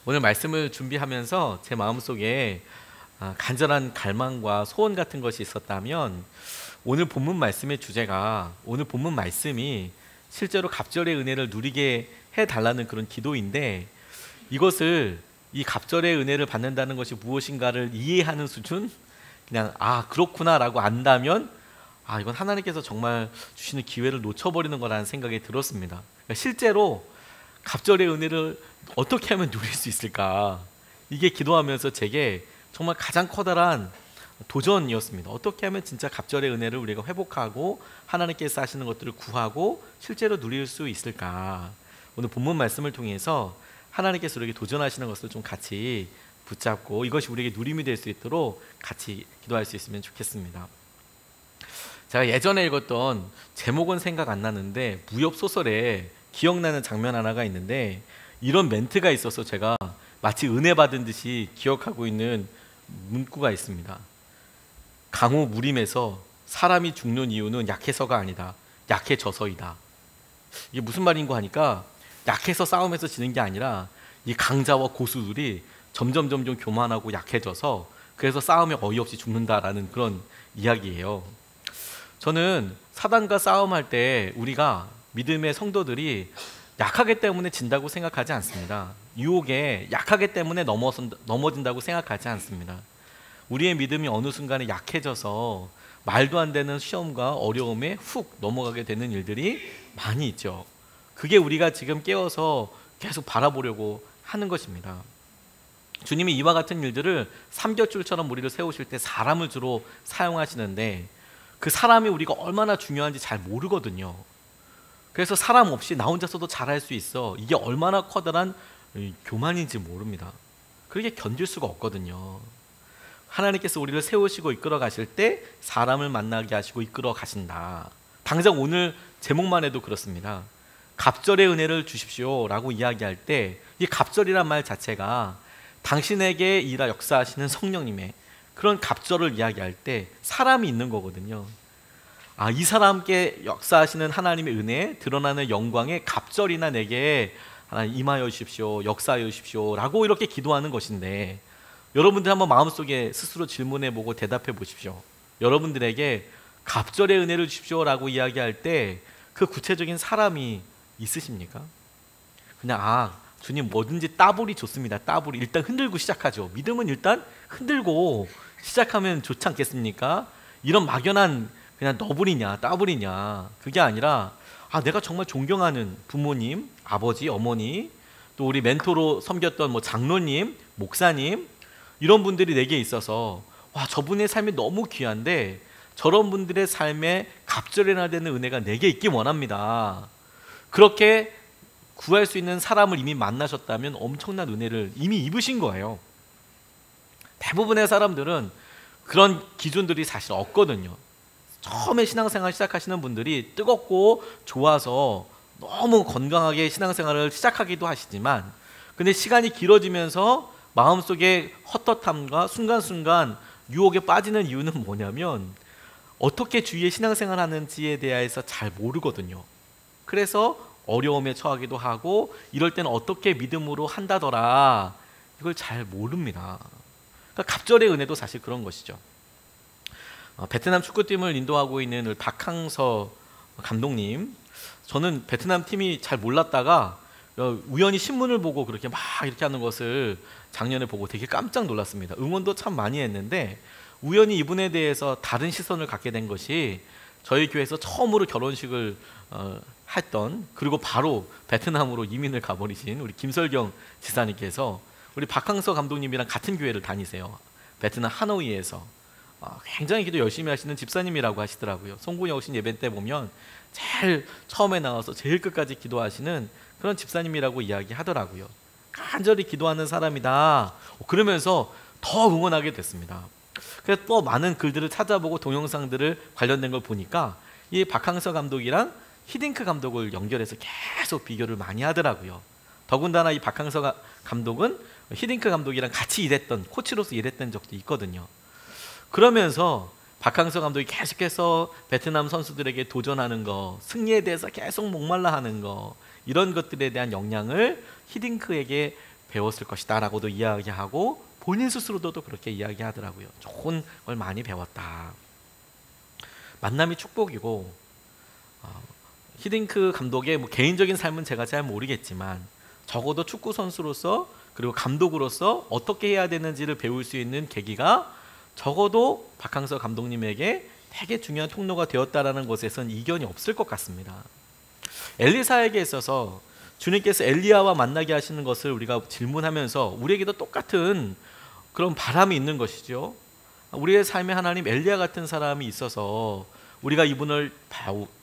오늘 말씀을 준비하면서 제 마음속에 간절한 갈망과 소원 같은 것이 있었다면 오늘 본문 말씀의 주제가 오늘 본문 말씀이 실제로 갑절의 은혜를 누리게 해달라는 그런 기도인데 이것을 이 갑절의 은혜를 받는다는 것이 무엇인가를 이해하는 수준? 그냥 그렇구나 라고 안다면 이건 하나님께서 정말 주시는 기회를 놓쳐버리는 거라는 생각이 들었습니다. 그러니까 실제로 갑절의 은혜를 어떻게 하면 누릴 수 있을까? 이게 기도하면서 제게 정말 가장 커다란 도전이었습니다. 어떻게 하면 진짜 갑절의 은혜를 우리가 회복하고 하나님께서 하시는 것들을 구하고 실제로 누릴 수 있을까? 오늘 본문 말씀을 통해서 하나님께서 우리에게 도전하시는 것을 좀 같이 붙잡고 이것이 우리에게 누림이 될 수 있도록 같이 기도할 수 있으면 좋겠습니다. 제가 예전에 읽었던 제목은 생각 안 나는데 무협 소설에 기억나는 장면 하나가 있는데 이런 멘트가 있어서 제가 마치 은혜 받은 듯이 기억하고 있는 문구가 있습니다. 강호 무림에서 사람이 죽는 이유는 약해서가 아니다. 약해져서이다. 이게 무슨 말인가 하니까 약해서 싸움에서 지는 게 아니라 이 강자와 고수들이 점점 교만하고 약해져서 그래서 싸움에 어이없이 죽는다라는 그런 이야기예요. 저는 사단과 싸움할 때 우리가 믿음의 성도들이 약하기 때문에 진다고 생각하지 않습니다. 유혹에 약하기 때문에 넘어진다고 생각하지 않습니다. 우리의 믿음이 어느 순간에 약해져서 말도 안 되는 시험과 어려움에 훅 넘어가게 되는 일들이 많이 있죠. 그게 우리가 지금 깨어서 계속 바라보려고 하는 것입니다. 주님이 이와 같은 일들을 삼겹줄처럼 우리를 세우실 때 사람을 주로 사용하시는데 그 사람이 우리가 얼마나 중요한지 잘 모르거든요. 그래서 사람 없이 나 혼자서도 잘할 수 있어. 이게 얼마나 커다란 교만인지 모릅니다. 그렇게 견딜 수가 없거든요. 하나님께서 우리를 세우시고 이끌어 가실 때 사람을 만나게 하시고 이끌어 가신다. 당장 오늘 제목만 해도 그렇습니다. 갑절의 은혜를 주십시오 라고 이야기할 때 이 갑절이란 말 자체가 당신에게 일하 역사하시는 성령님의 그런 갑절을 이야기할 때 사람이 있는 거거든요. 이 사람께 역사하시는 하나님의 은혜에 드러나는 영광의 갑절이나 내게 하나님 임하여 주십시오, 역사하여 주십시오 라고 이렇게 기도하는 것인데 여러분들 한번 마음속에 스스로 질문해보고 대답해 보십시오. 여러분들에게 갑절의 은혜를 주십시오 라고 이야기할 때 그 구체적인 사람이 있으십니까? 그냥 주님 뭐든지 따블이 좋습니다. 따블이 일단 흔들고 시작하죠. 믿음은 일단 흔들고 시작하면 좋지 않겠습니까? 이런 막연한 그냥 너블이냐 따블이냐 그게 아니라 내가 정말 존경하는 부모님, 아버지, 어머니 또 우리 멘토로 섬겼던 장로님, 목사님 이런 분들이 내게 있어서 저분의 삶이 너무 귀한데 저런 분들의 삶에 갑절이나 되는 은혜가 내게 있기 원합니다. 그렇게 구할 수 있는 사람을 이미 만나셨다면 엄청난 은혜를 이미 입으신 거예요. 대부분의 사람들은 그런 기준들이 사실 없거든요. 처음에 신앙생활 시작하시는 분들이 뜨겁고 좋아서 너무 건강하게 신앙생활을 시작하기도 하시지만 근데 시간이 길어지면서 마음속에 헛헛함과 순간순간 유혹에 빠지는 이유는 뭐냐면 어떻게 주위에 신앙생활 하는지에 대해서 잘 모르거든요. 그래서 어려움에 처하기도 하고 이럴 때는 어떻게 믿음으로 한다더라 이걸 잘 모릅니다. 그러니까 갑절의 은혜도 사실 그런 것이죠. 베트남 축구팀을 인도하고 있는 박항서 감독님, 저는 베트남 팀이 잘 몰랐다가 우연히 신문을 보고 그렇게 막 이렇게 하는 것을 작년에 보고 되게 깜짝 놀랐습니다. 응원도 참 많이 했는데 우연히 이분에 대해서 다른 시선을 갖게 된 것이 저희 교회에서 처음으로 결혼식을 했던 그리고 바로 베트남으로 이민을 가버리신 우리 김설경 지사님께서 우리 박항서 감독님이랑 같은 교회를 다니세요. 베트남 하노이에서 굉장히 기도 열심히 하시는 집사님이라고 하시더라고요. 송구여신 예배 때 보면 제일 처음에 나와서 제일 끝까지 기도하시는 그런 집사님이라고 이야기하더라고요. 간절히 기도하는 사람이다. 그러면서 더 응원하게 됐습니다. 그래서 또 많은 글들을 찾아보고 동영상들을 관련된 걸 보니까 이 박항서 감독이랑 히딩크 감독을 연결해서 계속 비교를 많이 하더라고요. 더군다나 이 박항서 감독은 히딩크 감독이랑 같이 일했던 코치로서 일했던 적도 있거든요. 그러면서 박항서 감독이 계속해서 베트남 선수들에게 도전하는 거, 승리에 대해서 계속 목말라 하는 거 이런 것들에 대한 영향을 히딩크에게 배웠을 것이다 라고도 이야기하고 본인 스스로도 그렇게 이야기하더라고요. 좋은 걸 많이 배웠다. 만남이 축복이고 히딩크 감독의 뭐 개인적인 삶은 제가 잘 모르겠지만 적어도 축구 선수로서 그리고 감독으로서 어떻게 해야 되는지를 배울 수 있는 계기가 적어도 박항서 감독님에게 되게 중요한 통로가 되었다라는 것에선 이견이 없을 것 같습니다. 엘리사에게 있어서 주님께서 엘리야와 만나게 하시는 것을 우리가 질문하면서 우리에게도 똑같은 그런 바람이 있는 것이죠. 우리의 삶에 하나님 엘리야 같은 사람이 있어서 우리가 이분을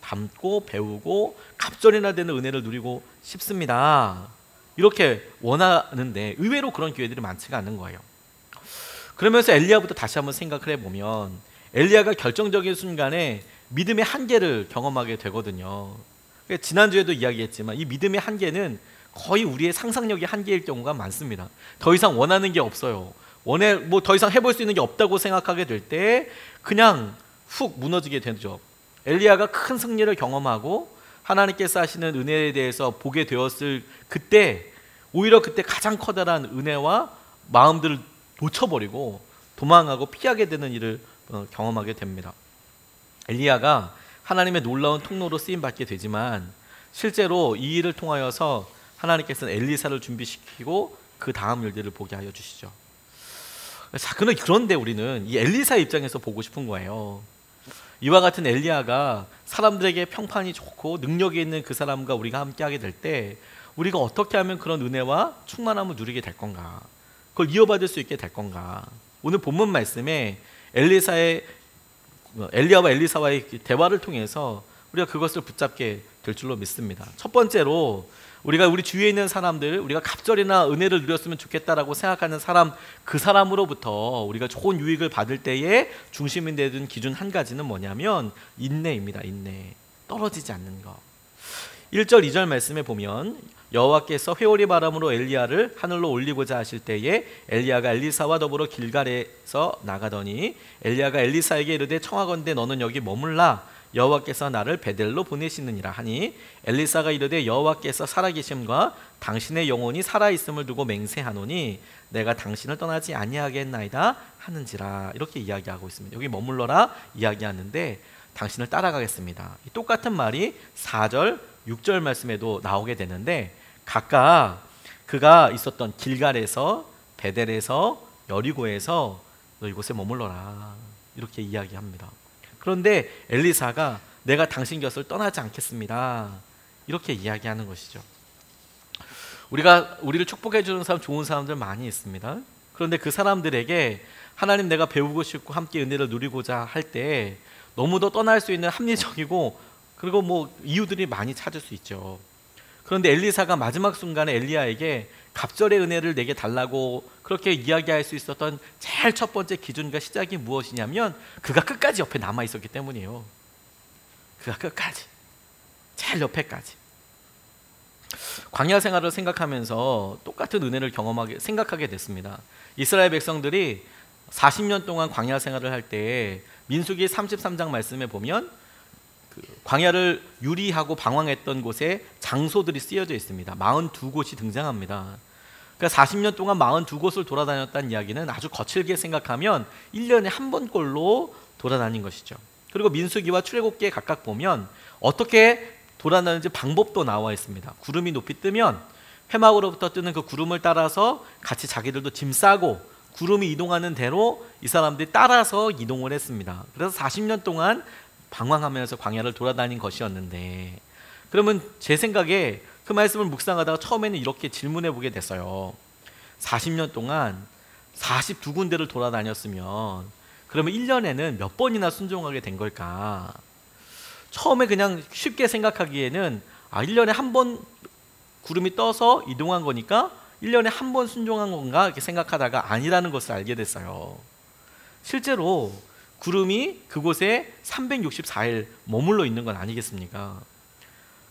닮고 배우고 갑절이나 되는 은혜를 누리고 싶습니다. 이렇게 원하는데 의외로 그런 기회들이 많지가 않은 거예요. 그러면서 엘리야부터 다시 한번 생각을 해보면 엘리야가 결정적인 순간에 믿음의 한계를 경험하게 되거든요. 지난주에도 이야기했지만 이 믿음의 한계는 거의 우리의 상상력의 한계일 경우가 많습니다. 더 이상 원하는 게 없어요. 뭐 더 이상 해볼 수 있는 게 없다고 생각하게 될 때 그냥 훅 무너지게 되죠. 엘리야가 큰 승리를 경험하고 하나님께서 하시는 은혜에 대해서 보게 되었을 그때 오히려 그때 가장 커다란 은혜와 마음들을 놓쳐버리고 도망하고 피하게 되는 일을 경험하게 됩니다. 엘리야가 하나님의 놀라운 통로로 쓰임받게 되지만 실제로 이 일을 통하여서 하나님께서는 엘리사를 준비시키고 그 다음 일들을 보게 하여 주시죠. 자, 그런데 우리는 이 엘리사 입장에서 보고 싶은 거예요. 이와 같은 엘리야가 사람들에게 평판이 좋고 능력이 있는 그 사람과 우리가 함께하게 될 때 우리가 어떻게 하면 그런 은혜와 충만함을 누리게 될 건가? 그걸 이어받을 수 있게 될 건가? 오늘 본문 말씀에 엘리야와 엘리사와의 대화를 통해서 우리가 그것을 붙잡게 될 줄로 믿습니다. 첫 번째로 우리가 우리 주위에 있는 사람들, 우리가 갑절이나 은혜를 누렸으면 좋겠다라고 생각하는 사람, 그 사람으로부터 우리가 좋은 유익을 받을 때에 중심이 되는 기준 한 가지는 뭐냐면 인내입니다. 인내. 떨어지지 않는 것. 1절 2절 말씀에 보면 여호와께서 회오리 바람으로 엘리야를 하늘로 올리고자 하실 때에 엘리야가 엘리사와 더불어 길갈에서 나가더니 엘리야가 엘리사에게 이르되 청하건대 너는 여기 머물라 여호와께서 나를 베델로 보내시느니라 하니 엘리사가 이르되 여호와께서 살아계심과 당신의 영혼이 살아있음을 두고 맹세하노니 내가 당신을 떠나지 아니하겠나이다 하는지라. 이렇게 이야기하고 있습니다. 여기 머물러라 이야기하는데 당신을 따라가겠습니다. 똑같은 말이 4절 6절 말씀에도 나오게 되는데 각각 그가 있었던 길갈에서 베델에서 여리고에서 너 이곳에 머물러라 이렇게 이야기합니다. 그런데 엘리사가 내가 당신 곁을 떠나지 않겠습니다 이렇게 이야기하는 것이죠. 우리를 축복해 주는 사람, 좋은 사람들 많이 있습니다. 그런데 그 사람들에게 하나님 내가 배우고 싶고 함께 은혜를 누리고자 할 때 너무도 떠날 수 있는 합리적이고 그리고 뭐 이유들이 많이 찾을 수 있죠. 그런데 엘리사가 마지막 순간에 엘리야에게 갑절의 은혜를 내게 달라고 그렇게 이야기할 수 있었던 제일 첫 번째 기준과 시작이 무엇이냐면 그가 끝까지 옆에 남아 있었기 때문이에요. 그가 끝까지, 제일 옆에까지. 광야 생활을 생각하면서 똑같은 은혜를 생각하게 됐습니다. 이스라엘 백성들이 40년 동안 광야 생활을 할 때 민수기 33장 말씀에 보면 광야를 유리하고 방황했던 곳에 장소들이 쓰여져 있습니다. 42곳이 등장합니다. 그러니까 40년 동안 42곳을 돌아다녔다는 이야기는 아주 거칠게 생각하면 1년에 한 번꼴로 돌아다닌 것이죠. 그리고 민수기와 출애굽기에 각각 보면 어떻게 돌아다니는지 방법도 나와 있습니다. 구름이 높이 뜨면 회막으로부터 뜨는 그 구름을 따라서 같이 자기들도 짐 싸고 구름이 이동하는 대로 이 사람들이 따라서 이동을 했습니다. 그래서 40년 동안 방황하면서 광야를 돌아다닌 것이었는데 그러면 제 생각에 그 말씀을 묵상하다가 처음에는 이렇게 질문해 보게 됐어요. 40년 동안 42군데를 돌아다녔으면 그러면 1년에는 몇 번이나 순종하게 된 걸까? 처음에 그냥 쉽게 생각하기에는 1년에 한 번 구름이 떠서 이동한 거니까 1년에 한 번 순종한 건가 이렇게 생각하다가 아니라는 것을 알게 됐어요. 실제로 구름이 그곳에 364일 머물러 있는 건 아니겠습니까?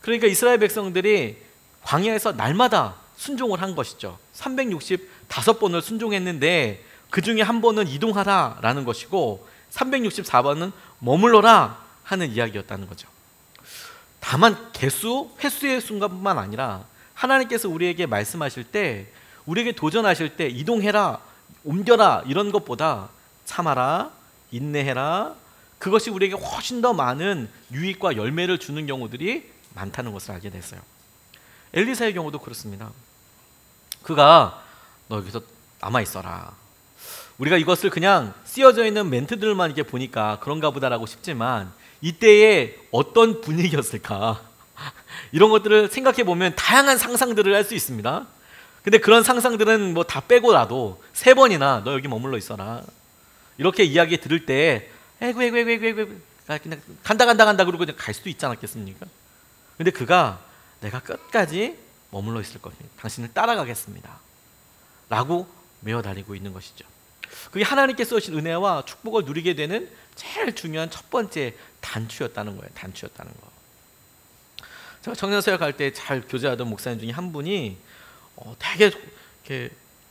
그러니까 이스라엘 백성들이 광야에서 날마다 순종을 한 것이죠. 365번을 순종했는데 그 중에 한 번은 이동하라라는 것이고 364번은 머물러라 하는 이야기였다는 거죠. 다만 횟수의 순간뿐만 아니라 하나님께서 우리에게 말씀하실 때 우리에게 도전하실 때 이동해라, 옮겨라 이런 것보다 참아라, 인내해라, 그것이 우리에게 훨씬 더 많은 유익과 열매를 주는 경우들이 많다는 것을 알게 됐어요. 엘리사의 경우도 그렇습니다. 그가 너 여기서 남아있어라. 우리가 이것을 그냥 쓰여져 있는 멘트들만 이렇게 보니까 그런가 보다라고 싶지만 이때의 어떤 분위기였을까 이런 것들을 생각해 보면 다양한 상상들을 할 수 있습니다. 근데 그런 상상들은 뭐 다 빼고라도 3번이나 너 여기 머물러 있어라 이렇게 이야기 들을 때 에구 그냥 간다 그러고 그냥 갈 수도 있지 않았겠습니까? 근데 그가 내가 끝까지 머물러 있을 것입니다. 당신을 따라가겠습니다 라고 메어달리고 있는 것이죠. 그게 하나님께서 주신 은혜와 축복을 누리게 되는 제일 중요한 첫 번째 단추였다는 거예요. 단추였다는 거. 제가 청년사역 할 때 잘 교제하던 목사님 중에 한 분이 되게 이렇게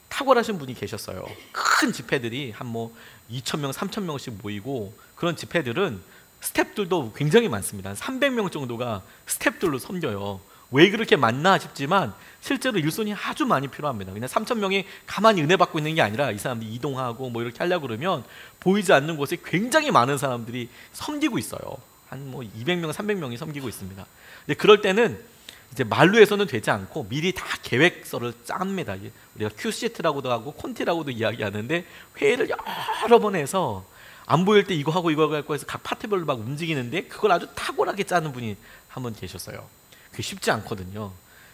탁월하신 분이 계셨어요. 큰 집회들이 한 뭐 2,000명, 3,000명씩 모이고 그런 집회들은 스태프들도 굉장히 많습니다. 300명 정도가 스태프들로 섬겨요. 왜 그렇게 많나 싶지만 실제로 일손이 아주 많이 필요합니다. 그냥 3,000명이 가만히 은혜 받고 있는 게 아니라 이 사람들이 이동하고 뭐 이렇게 하려고 그러면 보이지 않는 곳에 굉장히 많은 사람들이 섬기고 있어요. 한 뭐 200명, 300명이 섬기고 있습니다. 근데 그럴 때는 이제 말로 해서는 되지 않고 미리 다 계획서를 짭니다. 우리가 큐시트라고도 하고 콘티라고도 이야기하는데 회의를 여러 번 해서 안 보일 때 이거 하고 이거 할 거해서 각 파트별로 막 움직이는데 그걸 아주 탁월하게 짜는 분이 한 분 계셨어요. 그게 쉽지 않거든요.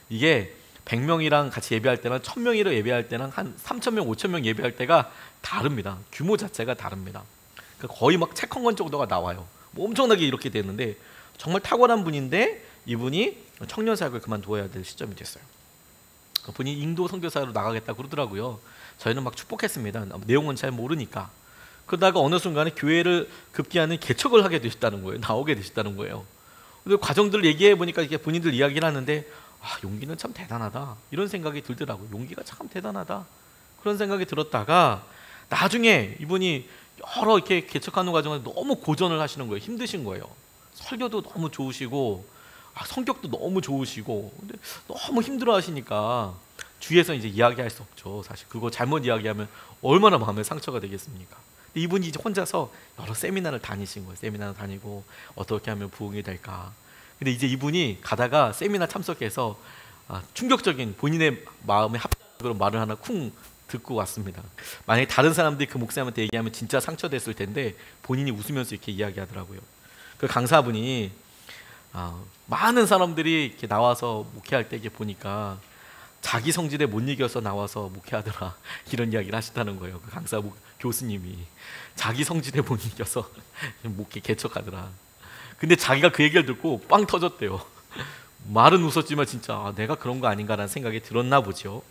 이게 100명이랑 같이 예배할 때랑 1000명이랑 예배할 때랑 한 3000명, 5000명 예배할 때가 다릅니다. 규모 자체가 다릅니다. 거의 막 책 한 권 정도가 나와요. 뭐 엄청나게 이렇게 되는데 정말 탁월한 분인데 이분이 청년 사역을 그만두어야 될 시점이 됐어요. 그분이 인도 선교사로 나가겠다 그러더라고요. 저희는 막 축복했습니다. 내용은 잘 모르니까. 그러다가 어느 순간에 교회를 급기야는 개척을 하게 되셨다는 거예요. 나오게 되셨다는 거예요. 근데 과정들을 얘기해 보니까 이게 본인들 이야기를 하는데 용기는 참 대단하다 이런 생각이 들더라고요. 용기가 참 대단하다 그런 생각이 들었다가 나중에 이분이 여러 이렇게 개척하는 과정에서 너무 고전을 하시는 거예요. 힘드신 거예요. 설교도 너무 좋으시고 성격도 너무 좋으시고 근데 너무 힘들어 하시니까 주위에서 이제 이야기할 수 없죠. 사실 그거 잘못 이야기하면 얼마나 마음에 상처가 되겠습니까? 근데 이분이 이제 혼자서 여러 세미나를 다니신 거예요. 세미나를 다니고 어떻게 하면 부흥이 될까. 근데 이제 이분이 가다가 세미나 참석해서 충격적인 본인의 마음에 합당적으로 말을 하나 쿵 듣고 왔습니다. 만약에 다른 사람들이 그 목사님한테 얘기하면 진짜 상처됐을 텐데 본인이 웃으면서 이렇게 이야기하더라고요. 그 강사분이 많은 사람들이 이렇게 나와서 목회할 때 이렇게 보니까 자기 성질에 못 이겨서 나와서 목회하더라 이런 이야기를 하시다는 거예요. 그 강사 교수님이 자기 성질에 못 이겨서 목회 개척하더라. 근데 자기가 그 얘기를 듣고 빵 터졌대요. 말은 웃었지만 진짜 내가 그런 거 아닌가라는 생각이 들었나 보죠.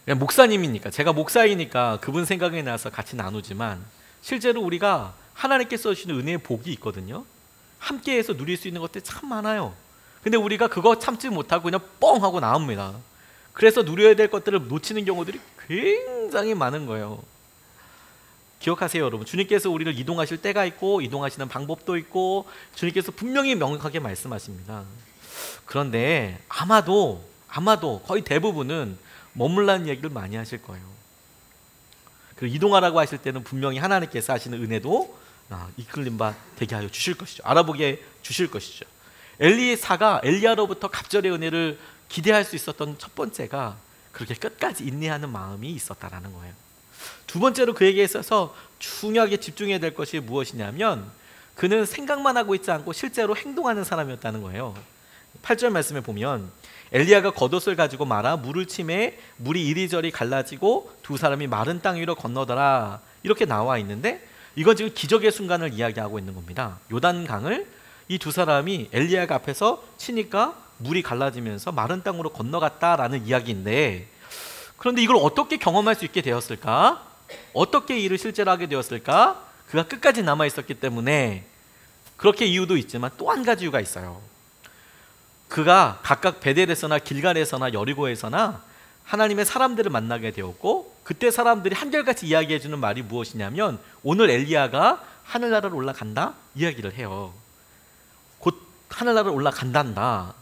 그냥 목사님이니까 제가 목사이니까 그분 생각이 나서 같이 나누지만 실제로 우리가 하나님께서 주시는 은혜의 복이 있거든요. 함께해서 누릴 수 있는 것들이 참 많아요. 근데 우리가 그거 참지 못하고 그냥 뻥 하고 나옵니다. 그래서 누려야 될 것들을 놓치는 경우들이 굉장히 많은 거예요. 기억하세요, 여러분. 주님께서 우리를 이동하실 때가 있고 이동하시는 방법도 있고 주님께서 분명히 명확하게 말씀하십니다. 그런데 아마도 거의 대부분은 머물라는 얘기를 많이 하실 거예요. 그리고 이동하라고 하실 때는 분명히 하나님께서 하시는 은혜도 이끌림 바 되게 하여 주실 것이죠. 알아보게 주실 것이죠. 엘리사가 엘리야로부터 갑절의 은혜를 기대할 수 있었던 첫 번째가 그렇게 끝까지 인내하는 마음이 있었다라는 거예요. 두 번째로 그에게 있어서 중요하게 집중해야 될 것이 무엇이냐면 그는 생각만 하고 있지 않고 실제로 행동하는 사람이었다는 거예요. 8절 말씀에 보면 엘리야가 겉옷을 가지고 말아 물을 치매 물이 이리저리 갈라지고 두 사람이 마른 땅 위로 건너더라 이렇게 나와 있는데 이건 지금 기적의 순간을 이야기하고 있는 겁니다. 요단강을 이 두 사람이 엘리야가 앞에서 치니까 물이 갈라지면서 마른 땅으로 건너갔다라는 이야기인데 그런데 이걸 어떻게 경험할 수 있게 되었을까? 어떻게 이를 실제로 하게 되었을까? 그가 끝까지 남아 있었기 때문에 그렇게 이유도 있지만 또 한 가지 이유가 있어요. 그가 각각 베델에서나 길갈에서나 여리고에서나 하나님의 사람들을 만나게 되었고 그때 사람들이 한결같이 이야기해 주는 말이 무엇이냐면 오늘 엘리야가 하늘나라로 올라간다 이야기를 해요. 곧 하늘나라로 올라간단다.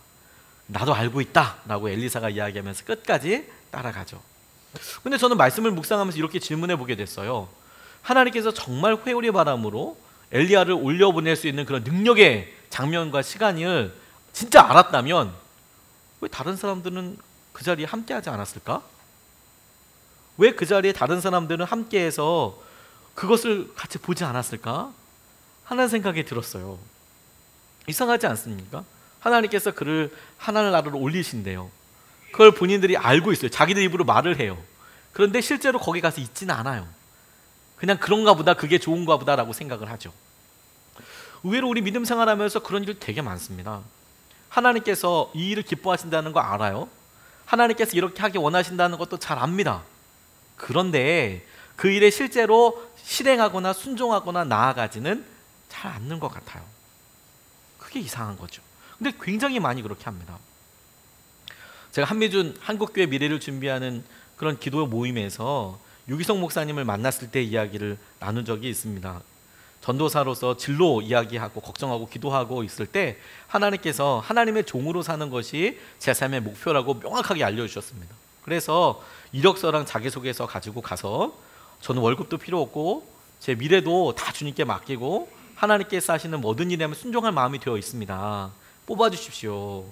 나도 알고 있다 라고 엘리사가 이야기하면서 끝까지 따라가죠. 근데 저는 말씀을 묵상하면서 이렇게 질문해 보게 됐어요. 하나님께서 정말 회오리 바람으로 엘리야를 올려보낼 수 있는 그런 능력의 장면과 시간을 진짜 알았다면 왜 다른 사람들은 그 자리에 함께하지 않았을까? 왜 그 자리에 다른 사람들은 함께해서 그것을 같이 보지 않았을까? 하는 생각이 들었어요. 이상하지 않습니까? 하나님께서 그를 하늘나라로 올리신대요. 그걸 본인들이 알고 있어요. 자기들 입으로 말을 해요. 그런데 실제로 거기 가서 있지는 않아요. 그냥 그런가 보다, 그게 좋은가 보다 라고 생각을 하죠. 의외로 우리 믿음 생활하면서 그런 일 되게 많습니다. 하나님께서 이 일을 기뻐하신다는 거 알아요. 하나님께서 이렇게 하기 원하신다는 것도 잘 압니다. 그런데 그 일에 실제로 실행하거나 순종하거나 나아가지는 잘 않는 것 같아요. 그게 이상한 거죠. 근데 굉장히 많이 그렇게 합니다. 제가 한미준 한국교회 미래를 준비하는 그런 기도 모임에서 유기성 목사님을 만났을 때 이야기를 나눈 적이 있습니다. 전도사로서 진로 이야기하고 걱정하고 기도하고 있을 때 하나님께서 하나님의 종으로 사는 것이 제 삶의 목표라고 명확하게 알려주셨습니다. 그래서 이력서랑 자기소개서 가지고 가서 저는 월급도 필요 없고 제 미래도 다 주님께 맡기고 하나님께서 하시는 모든 일에 순종할 마음이 되어 있습니다. 뽑아주십시오.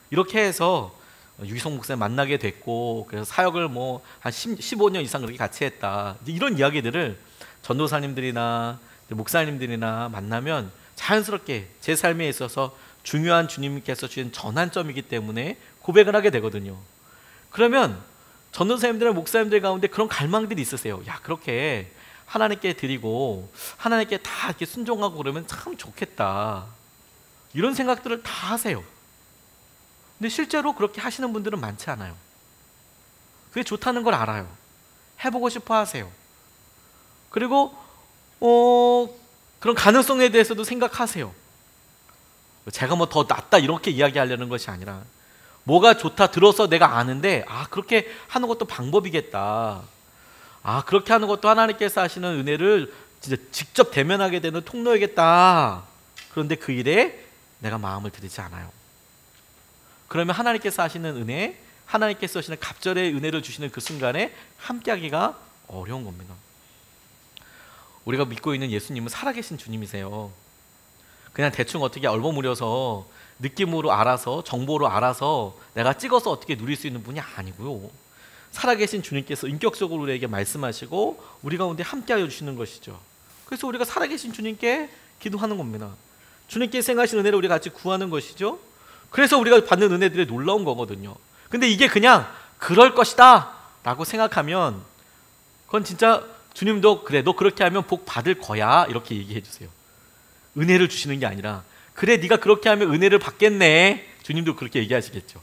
이렇게 해서 유기성 목사님 만나게 됐고, 그래서 사역을 뭐 한 15년 이상 그렇게 같이 했다. 이런 이야기들을 전도사님들이나 목사님들이나 만나면 자연스럽게 제 삶에 있어서 중요한 주님께서 주신 전환점이기 때문에 고백을 하게 되거든요. 그러면 전도사님들이나 목사님들 가운데 그런 갈망들이 있으세요. 야, 그렇게 하나님께 드리고 하나님께 다 이렇게 순종하고 그러면 참 좋겠다. 이런 생각들을 다 하세요. 근데 실제로 그렇게 하시는 분들은 많지 않아요. 그게 좋다는 걸 알아요. 해보고 싶어 하세요. 그리고 그런 가능성에 대해서도 생각하세요. 제가 뭐 더 낫다 이렇게 이야기하려는 것이 아니라 뭐가 좋다 들어서 내가 아는데 그렇게 하는 것도 방법이겠다. 그렇게 하는 것도 하나님께서 하시는 은혜를 진짜 직접 대면하게 되는 통로이겠다. 그런데 그 일에 내가 마음을 들이지 않아요. 그러면 하나님께서 하시는 은혜, 하나님께서 하시는 갑절의 은혜를 주시는 그 순간에 함께하기가 어려운 겁니다. 우리가 믿고 있는 예수님은 살아계신 주님이세요. 그냥 대충 어떻게 얼버무려서 느낌으로 알아서 정보로 알아서 내가 찍어서 어떻게 누릴 수 있는 분이 아니고요. 살아계신 주님께서 인격적으로 우리에게 말씀하시고 우리 가운데 함께하여 주시는 것이죠. 그래서 우리가 살아계신 주님께 기도하는 겁니다. 주님께 생하신 은혜를 우리가 같이 구하는 것이죠. 그래서 우리가 받는 은혜들이 놀라운 거거든요. 근데 이게 그냥 그럴 것이다 라고 생각하면 그건 진짜 주님도 그래 너 그렇게 하면 복 받을 거야 이렇게 얘기해 주세요. 은혜를 주시는 게 아니라 그래 네가 그렇게 하면 은혜를 받겠네. 주님도 그렇게 얘기하시겠죠.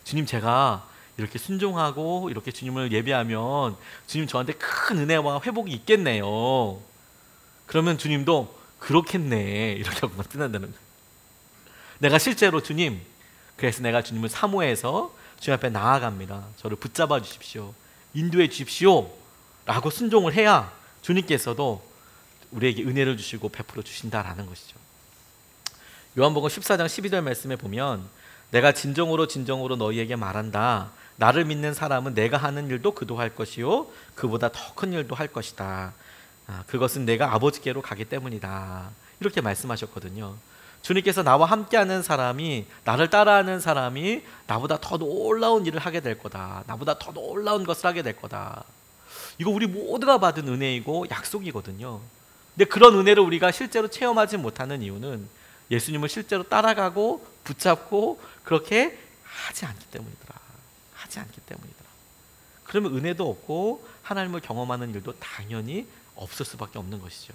주님 제가 이렇게 순종하고 이렇게 주님을 예배하면 주님 저한테 큰 은혜와 회복이 있겠네요. 그러면 주님도 그렇겠네 이렇게 하고 끝난다는 거예요. 내가 실제로 주님, 그래서 내가 주님을 사모해서 주님 앞에 나아갑니다. 저를 붙잡아 주십시오. 인도해 주십시오. 라고 순종을 해야 주님께서도 우리에게 은혜를 주시고 베풀어 주신다라는 것이죠. 요한복음 14장 12절 말씀에 보면 내가 진정으로 너희에게 말한다. 나를 믿는 사람은 내가 하는 일도 그도 할 것이요 그보다 더 큰 일도 할 것이다. 그것은 내가 아버지께로 가기 때문이다. 이렇게 말씀하셨거든요. 주님께서 나와 함께하는 사람이, 나를 따라하는 사람이 나보다 더 놀라운 일을 하게 될 거다. 나보다 더 놀라운 것을 하게 될 거다. 이거 우리 모두가 받은 은혜이고 약속이거든요. 근데 그런 은혜를 우리가 실제로 체험하지 못하는 이유는 예수님을 실제로 따라가고 붙잡고 그렇게 하지 않기 때문이더라. 하지 않기 때문이더라. 그러면 은혜도 없고 하나님을 경험하는 일도 당연히 없을 수밖에 없는 것이죠.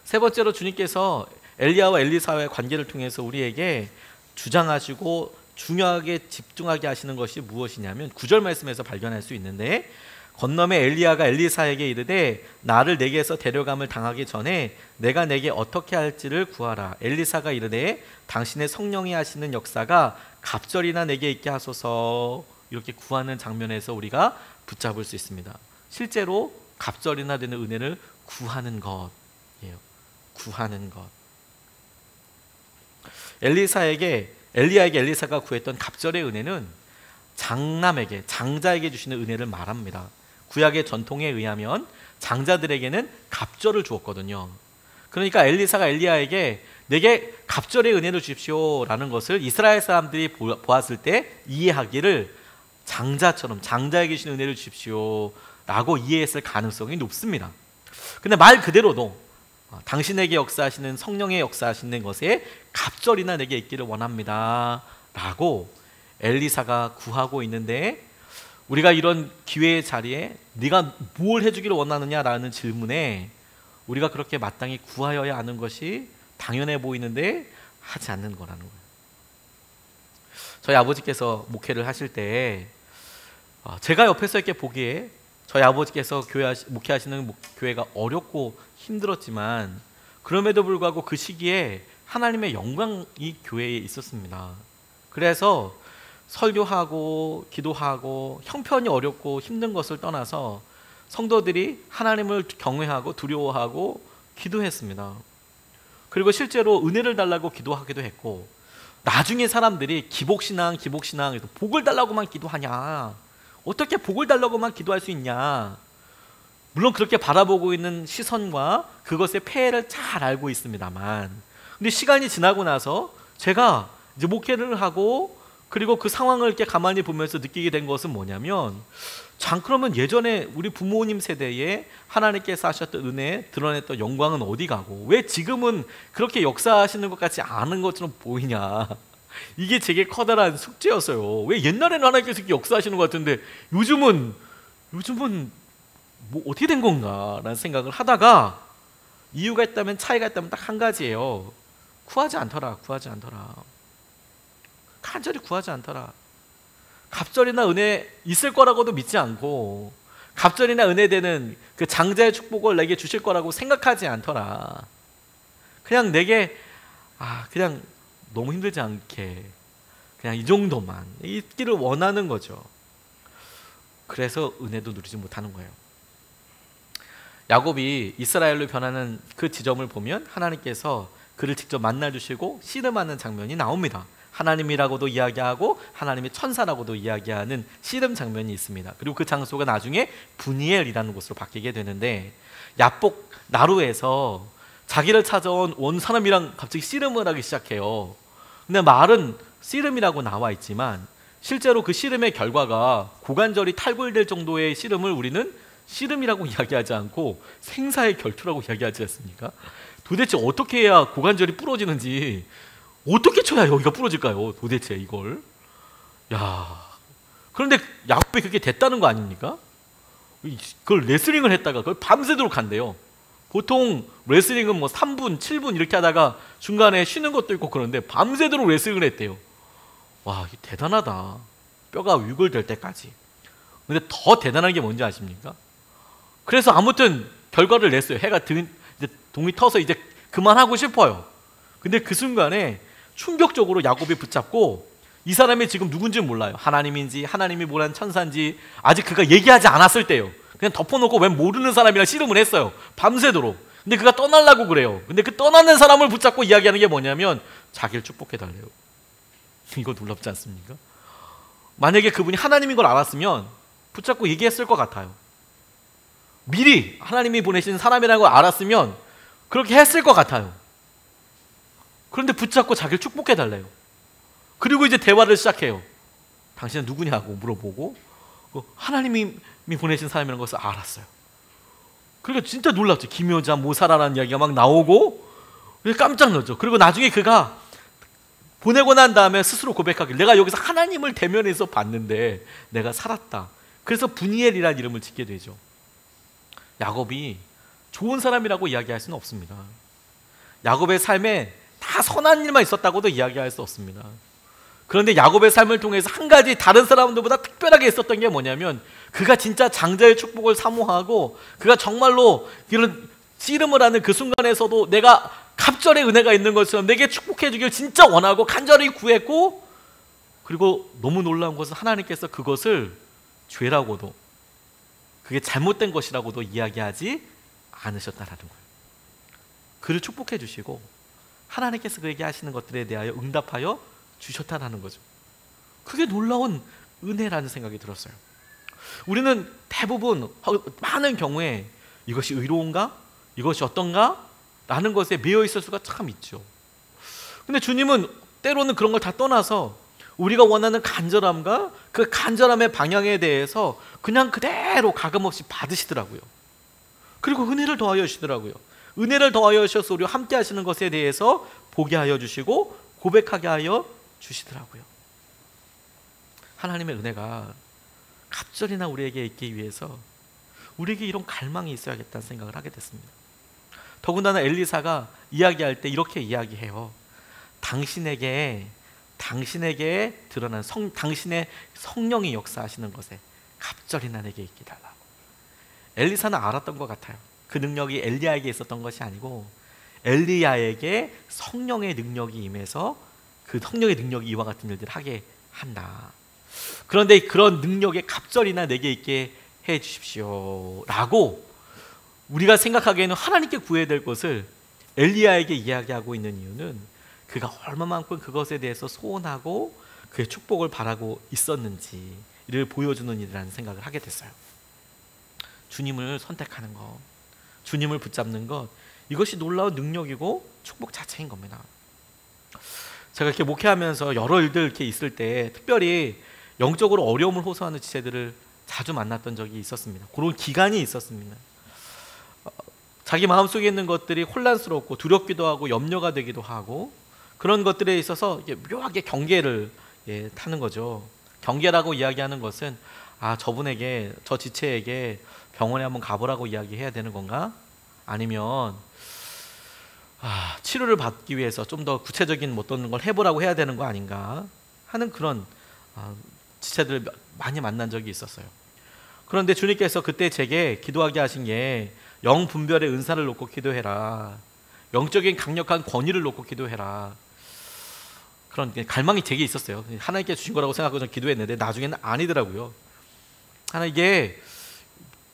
세 번째로 주님께서 엘리야와 엘리사의 관계를 통해서 우리에게 주장하시고 중요하게 집중하게 하시는 것이 무엇이냐면 9절 말씀에서 발견할 수 있는데 건너매 엘리야가 엘리사에게 이르되 나를 내게서 데려감을 당하기 전에 내가 내게 어떻게 할지를 구하라. 엘리사가 이르되 당신의 성령이 하시는 역사가 갑절이나 내게 있게 하소서. 이렇게 구하는 장면에서 우리가 붙잡을 수 있습니다. 실제로 갑절이나 되는 은혜를 구하는 것이에요. 구하는 것. 엘리사에게 엘리야에게 엘리사가 구했던 갑절의 은혜는 장남에게, 장자에게 주시는 은혜를 말합니다. 구약의 전통에 의하면 장자들에게는 갑절을 주었거든요. 그러니까 엘리사가 엘리야에게 내게 갑절의 은혜를 주십시오 라는 것을 이스라엘 사람들이 보았을 때 이해하기를 장자처럼 장자에게 주신 은혜를 주십시오 라고 이해했을 가능성이 높습니다. 근데 말 그대로도 당신에게 역사하시는 성령의 역사하시는 것에 갑절이나 내게 있기를 원합니다 라고 엘리사가 구하고 있는데, 우리가 이런 기회의 자리에 네가 뭘 해주기를 원하느냐라는 질문에 우리가 그렇게 마땅히 구하여야 하는 것이 당연해 보이는데 하지 않는 거라는 거예요. 저희 아버지께서 목회를 하실 때 제가 옆에서 이렇게 보기에 저희 아버지께서 목회하시는 교회가 어렵고 힘들었지만 그럼에도 불구하고 그 시기에 하나님의 영광이 교회에 있었습니다. 그래서 설교하고 기도하고 형편이 어렵고 힘든 것을 떠나서 성도들이 하나님을 경외하고 두려워하고 기도했습니다. 그리고 실제로 은혜를 달라고 기도하기도 했고, 나중에 사람들이 기복신앙 해서 복을 달라고만 기도하냐, 어떻게 복을 달라고만 기도할 수 있냐, 물론 그렇게 바라보고 있는 시선과 그것의 폐해를 잘 알고 있습니다만, 근데 시간이 지나고 나서 제가 이제 목회를 하고 그리고 그 상황을 이렇게 가만히 보면서 느끼게 된 것은 뭐냐면, 그러면 예전에 우리 부모님 세대에 하나님께서 하셨던 은혜, 드러냈던 영광은 어디 가고 왜 지금은 그렇게 역사하시는 것 같지 않은 것처럼 보이냐, 이게 제게 커다란 숙제였어요. 왜 옛날에는 하나님께서 이렇게 역사하시는 것 같은데 요즘은 뭐 어떻게 된 건가 라는 생각을 하다가, 이유가 있다면, 차이가 있다면 딱 한 가지예요. 구하지 않더라. 간절히 구하지 않더라. 갑절이나 은혜 있을 거라고도 믿지 않고, 갑절이나 은혜 되는 그 장자의 축복을 내게 주실 거라고 생각하지 않더라. 그냥 내게 그냥 너무 힘들지 않게 그냥 이 정도만 있기를 원하는 거죠. 그래서 은혜도 누리지 못하는 거예요. 야곱이 이스라엘로 변하는 그 지점을 보면 하나님께서 그를 직접 만나 주시고 씨름하는 장면이 나옵니다. 하나님이라고도 이야기하고 하나님의 천사라고도 이야기하는 씨름 장면이 있습니다. 그리고 그 장소가 나중에 분이엘이라는 곳으로 바뀌게 되는데, 야복 나루에서 자기를 찾아온 온 사람이랑 갑자기 씨름을 하기 시작해요. 근데 말은 씨름이라고 나와 있지만 실제로 그 씨름의 결과가 고관절이 탈골될 정도의 씨름을 우리는 씨름이라고 이야기하지 않고 생사의 결투라고 이야기하지 않습니까? 도대체 어떻게 해야 고관절이 부러지는지, 어떻게 쳐야 여기가 부러질까요? 도대체 이걸. 그런데 야곱이 그렇게 됐다는 거 아닙니까? 그걸 레슬링을 했다가 그걸 밤새도록 한대요. 보통 레슬링은 뭐 3분, 7분 이렇게 하다가 중간에 쉬는 것도 있고 그런데 밤새도록 레슬링을 했대요. 와, 대단하다. 뼈가 위골될 때까지. 근데 더 대단한 게 뭔지 아십니까? 그래서 아무튼 결과를 냈어요. 해가 이제 동이 터서 이제 그만하고 싶어요. 근데 그 순간에 충격적으로 야곱이 붙잡고, 이 사람이 지금 누군지 몰라요. 하나님인지 하나님이 보란 천사인지 아직 그가 얘기하지 않았을 때요. 그냥 덮어놓고 웬 모르는 사람이랑 씨름을 했어요. 밤새도록. 근데 그가 떠나려고 그래요. 근데 그 떠나는 사람을 붙잡고 이야기하는 게 뭐냐면 자기를 축복해달래요. 이거 놀랍지 않습니까? 만약에 그분이 하나님인 걸 알았으면 붙잡고 얘기했을 것 같아요. 미리 하나님이 보내신 사람이라는 걸 알았으면 그렇게 했을 것 같아요. 그런데 붙잡고 자기를 축복해달래요. 그리고 이제 대화를 시작해요. 당신은 누구냐고 물어보고, 하나님이 보내신 사람이라는 것을 알았어요. 그러니까 진짜 놀랍죠. 기묘자 모사라라는 이야기가 막 나오고 깜짝 놀랐죠. 그리고 나중에 그가 보내고 난 다음에 스스로 고백하길, 내가 여기서 하나님을 대면해서 봤는데 내가 살았다. 그래서 분이엘이라는 이름을 짓게 되죠. 야곱이 좋은 사람이라고 이야기할 수는 없습니다. 야곱의 삶에 다 선한 일만 있었다고도 이야기할 수 없습니다. 그런데 야곱의 삶을 통해서 한 가지 다른 사람들보다 특별하게 있었던 게 뭐냐면, 그가 진짜 장자의 축복을 사모하고 그가 정말로 이런 씨름을 하는 그 순간에서도 내가 갑절의 은혜가 있는 것처럼 내게 축복해 주길 진짜 원하고 간절히 구했고, 그리고 너무 놀라운 것은 하나님께서 그것을 죄라고도, 그게 잘못된 것이라고도 이야기하지 않으셨다라는 거예요. 그를 축복해 주시고 하나님께서 그에게 하시는 것들에 대하여 응답하여 주셨다라는 거죠. 그게 놀라운 은혜라는 생각이 들었어요. 우리는 대부분 많은 경우에 이것이 의로운가? 이것이 어떤가? 라는 것에 매여 있을 수가 참 있죠. 근데 주님은 때로는 그런 걸 다 떠나서 우리가 원하는 간절함과 그 간절함의 방향에 대해서 그냥 그대로 가감없이 받으시더라고요. 그리고 은혜를 더하여 주시더라고요. 은혜를 더하여 주셔서 우리와 함께 하시는 것에 대해서 보게 하여 주시고 고백하게 하여 주시더라고요. 하나님의 은혜가 갑절이나 우리에게 있기 위해서 우리에게 이런 갈망이 있어야겠다는 생각을 하게 됐습니다. 더군다나 엘리사가 이야기할 때 이렇게 이야기해요. 당신에게 드러난 당신의 성령이 역사하시는 것에 갑절이나 내게 있게 달라고. 엘리사는 알았던 것 같아요. 그 능력이 엘리야에게 있었던 것이 아니고 엘리야에게 성령의 능력이 임해서 그 성령의 능력이 이와 같은 일들을 하게 한다. 그런데 그런 능력의 갑절이나 내게 있게 해 주십시오 라고 우리가 생각하기에는 하나님께 구해야 될 것을 엘리야에게 이야기하고 있는 이유는 그가 얼마만큼 그것에 대해서 소원하고 그의 축복을 바라고 있었는지를 보여주는 일이라는 생각을 하게 됐어요. 주님을 선택하는 것, 주님을 붙잡는 것, 이것이 놀라운 능력이고 축복 자체인 겁니다. 제가 이렇게 목회하면서 여러 일들 이렇게 있을 때 특별히 영적으로 어려움을 호소하는 지체들을 자주 만났던 적이 있었습니다. 그런 기간이 있었습니다. 자기 마음속에 있는 것들이 혼란스럽고 두렵기도 하고 염려가 되기도 하고 그런 것들에 있어서 묘하게 경계를 타는 거죠. 경계라고 이야기하는 것은 저분에게, 저 지체에게 병원에 한번 가보라고 이야기해야 되는 건가? 아니면 치료를 받기 위해서 좀 더 구체적인 어떤 걸 해보라고 해야 되는 거 아닌가 하는 그런 지체들을 많이 만난 적이 있었어요. 그런데 주님께서 그때 제게 기도하게 하신 게 영분별의 은사를 놓고 기도해라, 영적인 강력한 권위를 놓고 기도해라, 그런 갈망이 제게 있었어요. 하나님께 주신 거라고 생각하고 저는 기도했는데 나중에는 아니더라고요. 하나님 이게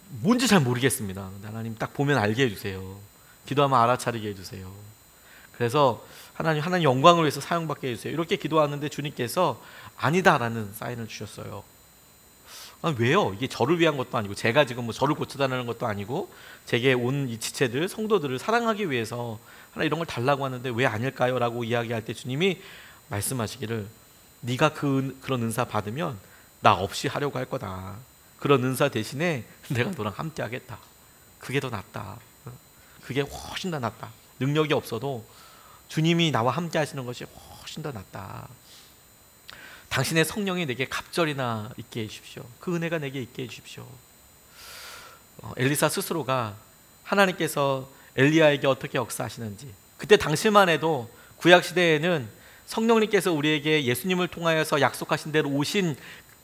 뭔지 잘 모르겠습니다. 하나님 딱 보면 알게 해주세요. 기도하면 알아차리게 해주세요. 그래서 하나님 영광을 위해서 사용받게 해주세요. 이렇게 기도하는데 주님께서 아니다라는 사인을 주셨어요. 왜요? 이게 저를 위한 것도 아니고 제가 지금 저를 고쳐달라는 것도 아니고 제게 온 이 지체들, 성도들을 사랑하기 위해서 하나 이런 걸 달라고 하는데 왜 아닐까요? 라고 이야기할 때 주님이 말씀하시기를 네가 그런 은사 받으면 나 없이 하려고 할 거다. 그런 은사 대신에 내가 너랑 함께 하겠다. 그게 더 낫다. 그게 훨씬 더 낫다. 능력이 없어도 주님이 나와 함께 하시는 것이 훨씬 더 낫다. 당신의 성령이 내게 갑절이나 있게 해주십시오. 그 은혜가 내게 있게 해주십시오. 엘리사 스스로가 하나님께서 엘리야에게 어떻게 역사하시는지, 그때 당시만 해도 구약시대에는 성령님께서 우리에게 예수님을 통하여서 약속하신 대로 오신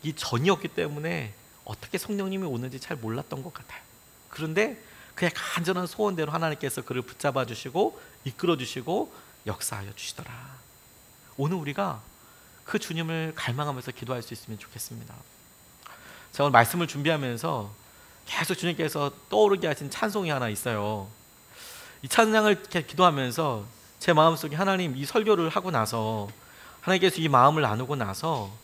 이 전이었기 때문에 어떻게 성령님이 오는지 잘 몰랐던 것 같아요. 그런데 그의 간절한 소원대로 하나님께서 그를 붙잡아 주시고 이끌어 주시고 역사하여 주시더라. 오늘 우리가 그 주님을 갈망하면서 기도할 수 있으면 좋겠습니다. 제가 오늘 말씀을 준비하면서 계속 주님께서 떠오르게 하신 찬송이 하나 있어요. 이 찬양을 이렇게 기도하면서 제 마음속에 하나님 이 설교를 하고 나서 하나님께서 이 마음을 나누고 나서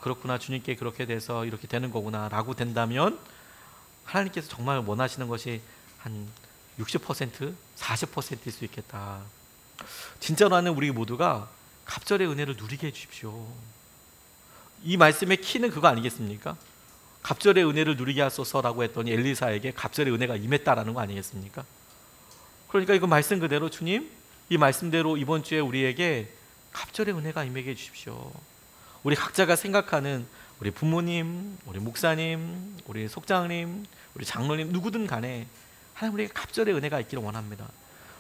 그렇구나, 주님께 그렇게 돼서 이렇게 되는 거구나 라고 된다면 하나님께서 정말 원하시는 것이 한 60%, 40%일 수 있겠다. 진짜로 하는 우리 모두가 갑절의 은혜를 누리게 해주십시오. 이 말씀의 키는 그거 아니겠습니까? 갑절의 은혜를 누리게 하소서라고 했더니 엘리사에게 갑절의 은혜가 임했다라는 거 아니겠습니까? 그러니까 이거 말씀 그대로 주님, 이 말씀대로 이번 주에 우리에게 갑절의 은혜가 임하게 해주십시오. 우리 각자가 생각하는 우리 부모님, 우리 목사님, 우리 속장님, 우리 장로님 누구든 간에 하나님 우리에게 갑절의 은혜가 있기를 원합니다.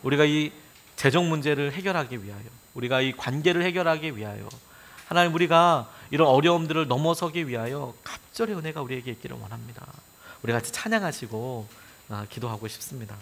우리가 이 재정 문제를 해결하기 위하여, 우리가 이 관계를 해결하기 위하여, 하나님 우리가 이런 어려움들을 넘어서기 위하여 갑절의 은혜가 우리에게 있기를 원합니다. 우리 같이 찬양하시고 기도하고 싶습니다.